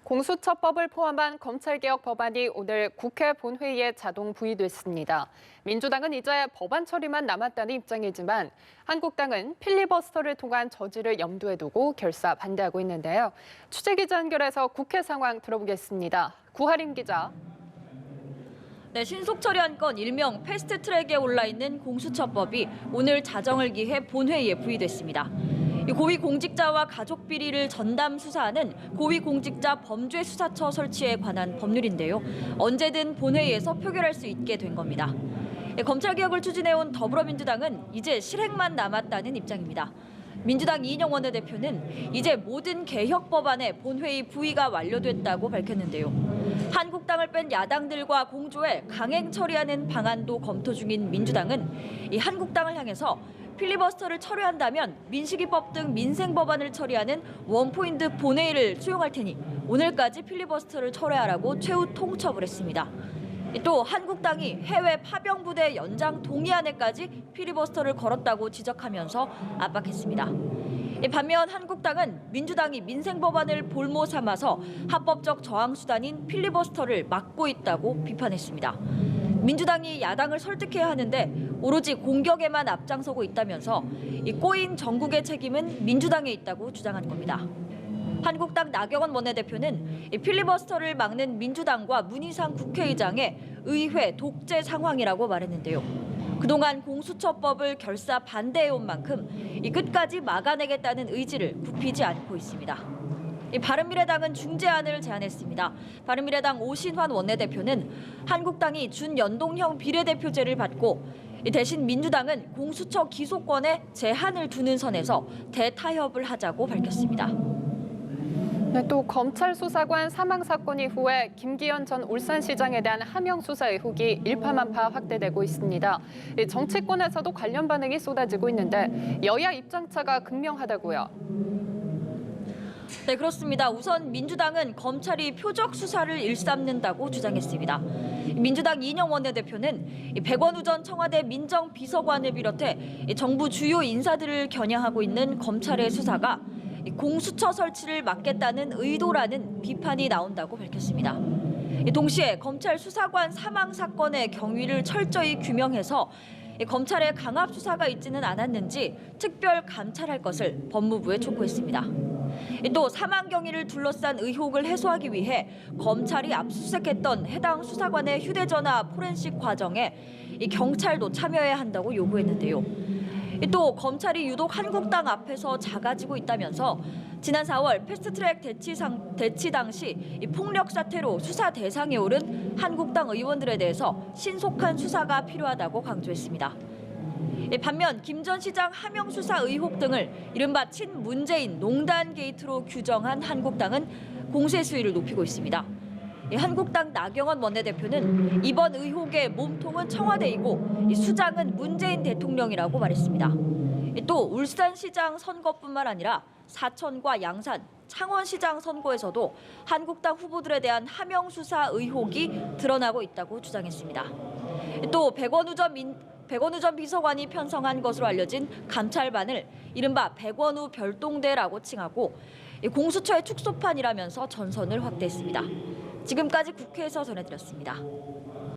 공수처법을 포함한 검찰개혁 법안이 오늘 국회 본회의에 자동 부의됐습니다. 민주당은 이제 법안 처리만 남았다는 입장이지만 한국당은 필리버스터를 통한 저지를 염두에 두고 결사 반대하고 있는데요. 취재기자 연결해서 국회 상황 들어보겠습니다. 구하림 기자. 네, 신속 처리한 건 일명 패스트트랙에 올라있는 공수처법이 오늘 자정을 기해 본회의에 부의됐습니다. 고위공직자와 가족 비리를 전담 수사하는 고위공직자 범죄수사처 설치에 관한 법률인데요. 언제든 본회의에서 표결할 수 있게 된 겁니다. 검찰개혁을 추진해온 더불어민주당은 이제 실행만 남았다는 입장입니다. 민주당 이인영 원내대표는 이제 모든 개혁 법안에 본회의 부의가 완료됐다고 밝혔는데요. 한국당을 뺀 야당들과 공조해 강행 처리하는 방안도 검토 중인 민주당은 이 한국당을 향해서 필리버스터를 철회한다면 민식이법 등 민생 법안을 처리하는 원포인트 본회의를 수용할 테니 오늘까지 필리버스터를 철회하라고 최후 통첩을 했습니다. 또 한국당이 해외 파병 부대 연장 동의안에까지 필리버스터를 걸었다고 지적하면서 압박했습니다. 반면 한국당은 민주당이 민생 법안을 볼모 삼아서 합법적 저항 수단인 필리버스터를 막고 있다고 비판했습니다. 민주당이 야당을 설득해야 하는데 오로지 공격에만 앞장서고 있다면서 이 꼬인 전국의 책임은 민주당에 있다고 주장한 겁니다. 한국당 나경원 원내대표는 필리버스터를 막는 민주당과 문희상 국회의장의 의회 독재 상황이라고 말했는데요. 그동안 공수처법을 결사 반대해온 만큼 끝까지 막아내겠다는 의지를 굽히지 않고 있습니다. 바른미래당은 중재안을 제안했습니다. 바른미래당 오신환 원내대표는 한국당이 준연동형 비례대표제를 받고 대신 민주당은 공수처 기소권에 제한을 두는 선에서 대타협을 하자고 밝혔습니다. 네, 또 검찰 수사관 사망 사건 이후에 김기현 전 울산시장에 대한 하명 수사 의혹이 일파만파 확대되고 있습니다. 정치권에서도 관련 반응이 쏟아지고 있는데 여야 입장차가 극명하다고요. 네, 그렇습니다. 우선 민주당은 검찰이 표적 수사를 일삼는다고 주장했습니다. 민주당 이인영 원내대표는 백원우 전 청와대 민정비서관을 비롯해 정부 주요 인사들을 겨냥하고 있는 검찰의 수사가 공수처 설치를 막겠다는 의도라는 비판이 나온다고 밝혔습니다. 동시에 검찰 수사관 사망 사건의 경위를 철저히 규명해서 검찰의 강압 수사가 있지는 않았는지 특별 감찰할 것을 법무부에 촉구했습니다. 또 사망 경위를 둘러싼 의혹을 해소하기 위해 검찰이 압수수색했던 해당 수사관의 휴대전화 포렌식 과정에 경찰도 참여해야 한다고 요구했는데요. 또 검찰이 유독 한국당 앞에서 작아지고 있다면서 지난 4월 패스트트랙 대치 당시 폭력 사태로 수사 대상에 오른 한국당 의원들에 대해서 신속한 수사가 필요하다고 강조했습니다. 반면 김 전 시장 하명 수사 의혹 등을 이른바 친문재인 농단 게이트로 규정한 한국당은 공세 수위를 높이고 있습니다. 한국당 나경원 원내대표는 이번 의혹의 몸통은 청와대이고 수장은 문재인 대통령이라고 말했습니다. 또 울산시장 선거뿐만 아니라 사천과 양산, 창원시장 선거에서도 한국당 후보들에 대한 하명 수사 의혹이 드러나고 있다고 주장했습니다. 또 백원우 전 비서관이 편성한 것으로 알려진 감찰반을 이른바 백원우 별동대라고 칭하고 공수처의 축소판이라면서 전선을 확대했습니다. 지금까지 국회에서 전해드렸습니다.